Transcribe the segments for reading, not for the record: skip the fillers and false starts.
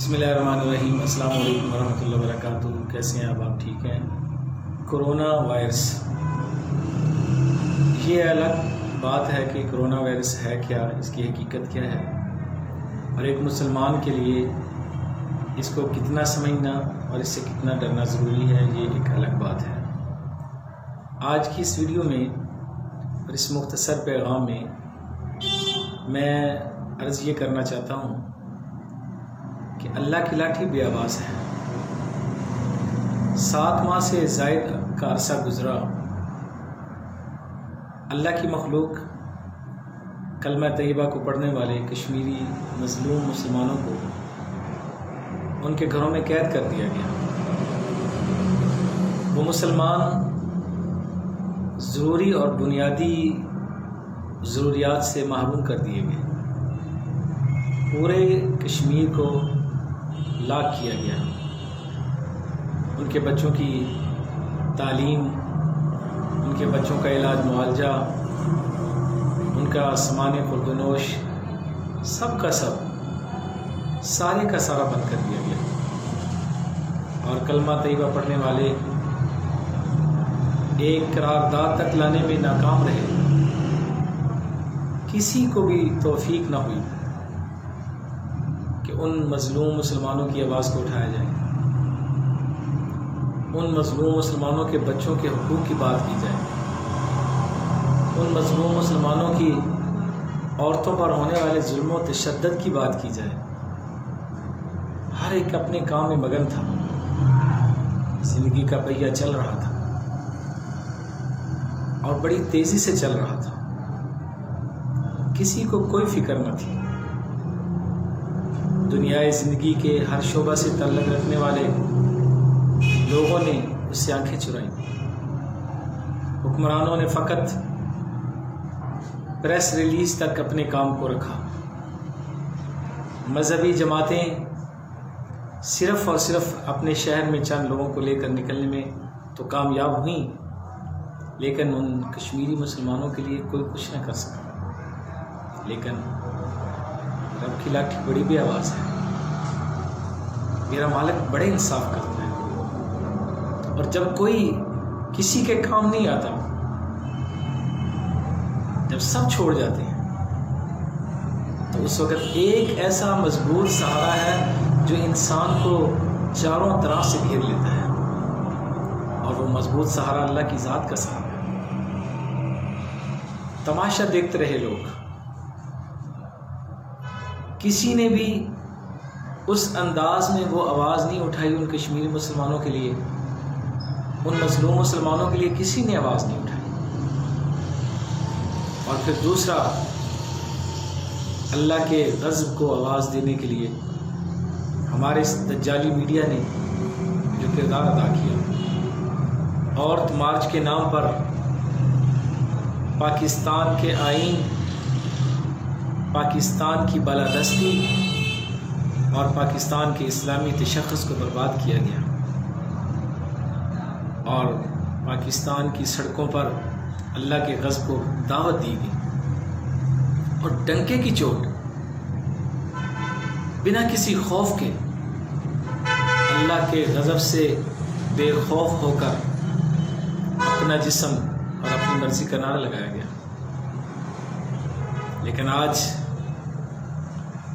بسم اللہ الرحمن الرحیم۔ السلام علیکم ورحمۃ اللہ وبرکاتہ۔ کیسے ہیں آپ ٹھیک ہیں؟ کرونا وائرس، یہ الگ بات ہے کہ کرونا وائرس ہے کیا، اس کی حقیقت کیا ہے، اور ایک مسلمان کے لیے اس کو کتنا سمجھنا اور اس سے کتنا ڈرنا ضروری ہے، یہ ایک الگ بات ہے۔ آج کی اس ویڈیو میں اور اس مختصر پیغام میں عرض یہ کرنا چاہتا ہوں کہ اللہ کی لاٹھی بے آواز ہے۔ 7 ماہ سے زائد کا عرصہ گزرا، اللہ کی مخلوق کلمہ طیبہ کو پڑھنے والے کشمیری مظلوم مسلمانوں کو ان کے گھروں میں قید کر دیا گیا۔ وہ مسلمان ضروری اور بنیادی ضروریات سے محروم کر دیے گئے۔ پورے کشمیر کو لاک کیا گیا۔ ان کے بچوں کی تعلیم، ان کے بچوں کا علاج معالجہ، ان کا سامان خوردونوش، سب کا سب سارے کا سارا بند کر دیا گیا۔ اور کلمہ طیبہ پڑھنے والے ایک قرارداد تک لانے میں ناکام رہے۔ کسی کو بھی توفیق نہ ہوئی کہ ان مظلوم مسلمانوں کی آواز کو اٹھایا جائے، ان مظلوم مسلمانوں کے بچوں کے حقوق کی بات کی جائے، ان مظلوم مسلمانوں کی عورتوں پر ہونے والے ظلم و تشدد کی بات کی جائے۔ ہر ایک اپنے کام میں مگن تھا، زندگی کا پہیہ چل رہا تھا اور بڑی تیزی سے چل رہا تھا۔ کسی کو کوئی فکر نہ تھی۔ دنیائے زندگی کے ہر شعبہ سے تعلق رکھنے والے لوگوں نے اس سے آنکھیں چرائیں۔ حکمرانوں نے فقط پریس ریلیز تک اپنے کام کو رکھا۔ مذہبی جماعتیں صرف اور صرف اپنے شہر میں چند لوگوں کو لے کر نکلنے میں تو کامیاب ہوئیں، لیکن ان کشمیری مسلمانوں کے لیے کوئی کچھ نہ کر سکا۔ لیکن رب کی لاٹھی بڑی بے آواز ہے۔ میرا مالک بڑے انصاف کرتا ہے، اور جب کوئی کسی کے کام نہیں آتا، جب سب چھوڑ جاتے ہیں، تو اس وقت ایک ایسا مضبوط سہارا ہے جو انسان کو چاروں طرف سے گھیر لیتا ہے، اور وہ مضبوط سہارا اللہ کی ذات کا سہارا ہے۔ تماشا دیکھتے رہے لوگ، کسی نے بھی اس انداز میں وہ آواز نہیں اٹھائی ان کشمیری مسلمانوں کے لیے، ان مظلوم مسلمانوں کے لیے کسی نے آواز نہیں اٹھائی۔ اور پھر دوسرا، اللہ کے غضب کو آواز دینے کے لیے ہمارے اس دجالی میڈیا نے جو کردار ادا کیا، عورت مارچ کے نام پر پاکستان کے آئین، پاکستان کی بالادستی اور پاکستان کے اسلامی تشخص کو برباد کیا گیا، اور پاکستان کی سڑکوں پر اللہ کے غضب کو دعوت دی گئی، اور ڈنکے کی چوٹ بنا کسی خوف کے اللہ کے غضب سے بے خوف ہو کر اپنا جسم اور اپنی مرضی کا نعرہ لگایا گیا۔ لیکن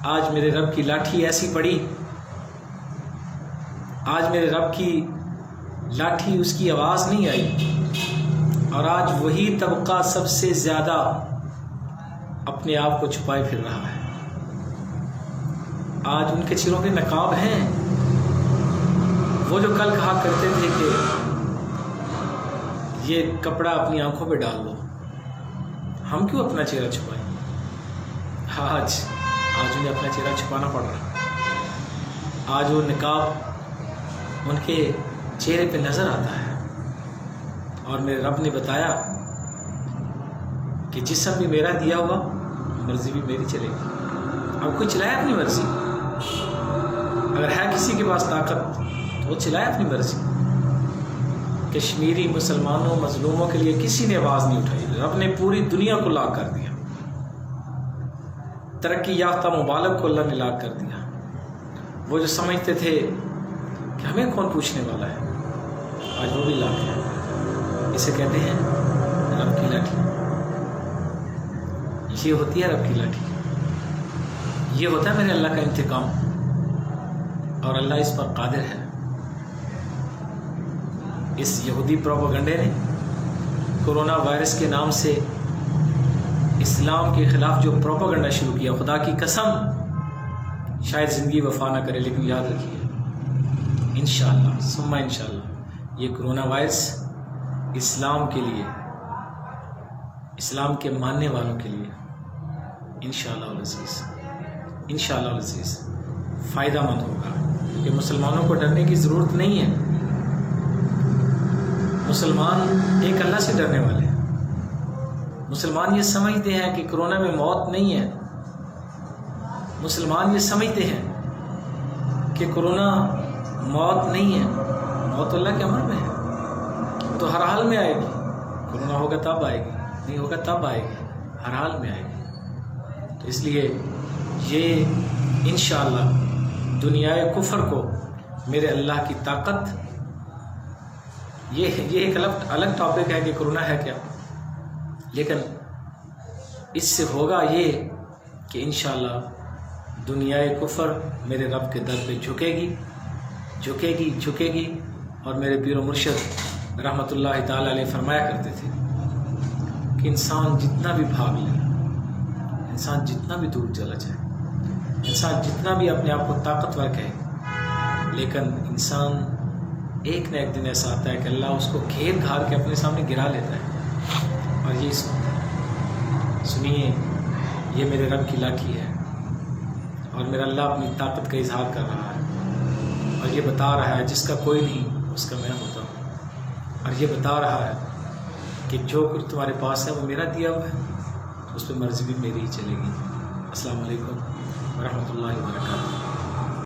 آج میرے رب کی لاٹھی ایسی پڑی، آج میرے رب کی لاٹھی اس کی آواز نہیں آئی، اور آج وہی طبقہ سب سے زیادہ اپنے آپ کو چھپائے پھر رہا ہے۔ آج ان کے سروں پہ نقاب ہیں۔ وہ جو کل کہا کرتے تھے کہ یہ کپڑا اپنی آنکھوں پہ ڈال دو، ہم کیوں اپنا چہرہ چھپائیں؟ آج انہیں اپنا چہرہ چھپانا پڑ رہا۔ آج وہ نقاب ان کے چہرے پہ نظر آتا ہے، اور میرے رب نے بتایا کہ جسم بھی میرا دیا ہوا، مرضی بھی میری چلے گی۔ اب کوئی چلائے اپنی مرضی، اگر ہے کسی کے پاس طاقت تو وہ چلائے اپنی مرضی۔ کشمیری مسلمانوں مظلوموں کے لیے کسی نے آواز نہیں اٹھائی۔ رب نے پوری دنیا کو لاک کر دیا، ترقی یافتہ ممالک کو اللہ نے لاک کر دیا، وہ جو سمجھتے تھے کہ ہمیں کون پوچھنے والا ہے، آج وہ بھی لاکھ ہے۔ اسے کہتے ہیں رب کی لاٹھی۔ یہ ہوتی ہے رب کی لاٹھی، یہ ہوتا ہے میرے اللہ کا انتقام، اور اللہ اس پر قادر ہے۔ اس یہودی پروپیگنڈے نے کورونا وائرس کے نام سے اسلام کے خلاف جو پروپیگنڈا شروع کیا، خدا کی قسم شاید زندگی وفا نہ کرے، لیکن یاد رکھیے انشاءاللہ ثم انشاءاللہ یہ کرونا وائرس اسلام کے لیے، اسلام کے ماننے والوں کے لیے انشاءاللہ العزیز، انشاءاللہ العزیز فائدہ مند ہوگا، کیونکہ مسلمانوں کو ڈرنے کی ضرورت نہیں ہے۔ مسلمان ایک اللہ سے ڈرنے والے ہیں۔ مسلمان یہ سمجھتے ہیں کہ کرونا میں موت نہیں ہے، مسلمان یہ سمجھتے ہیں کہ کرونا موت نہیں ہے، موت اللہ کے امر میں ہے، تو ہر حال میں آئے گی، کرونا ہوگا تب آئے گی، نہیں ہوگا تب آئے گی، ہر حال میں آئے گی۔ تو اس لیے یہ انشاءاللہ دنیائے کفر کو میرے اللہ کی طاقت، یہ ایک الگ ٹاپک ہے کہ کرونا ہے کیا، لیکن اس سے ہوگا یہ کہ انشاءاللہ دنیائے کفر میرے رب کے در پہ جھکے گی۔ اور میرے پیر و مرشد رحمۃ اللہ تعالی علیہ فرمایا کرتے تھے کہ انسان جتنا بھی بھاگ لے، انسان جتنا بھی دور چلا جائے، انسان جتنا بھی اپنے آپ کو طاقتور کہے، لیکن انسان ایک نہ ایک دن ایسا آتا ہے کہ اللہ اس کو گھیر گھار کے اپنے سامنے گرا لیتا ہے۔ اور یہ سنیے، یہ میرے رب کی لاٹھی ہے، اور میرا اللہ اپنی طاقت کا اظہار کر رہا ہے، اور یہ بتا رہا ہے جس کا کوئی نہیں اس کا میں ہوتا ہوں، اور یہ بتا رہا ہے کہ جو کچھ تمہارے پاس ہے وہ میرا دیا ہوا ہے، اس پہ مرضی بھی میری ہی چلے گی۔ السلام علیکم ورحمۃ اللہ وبرکاتہ۔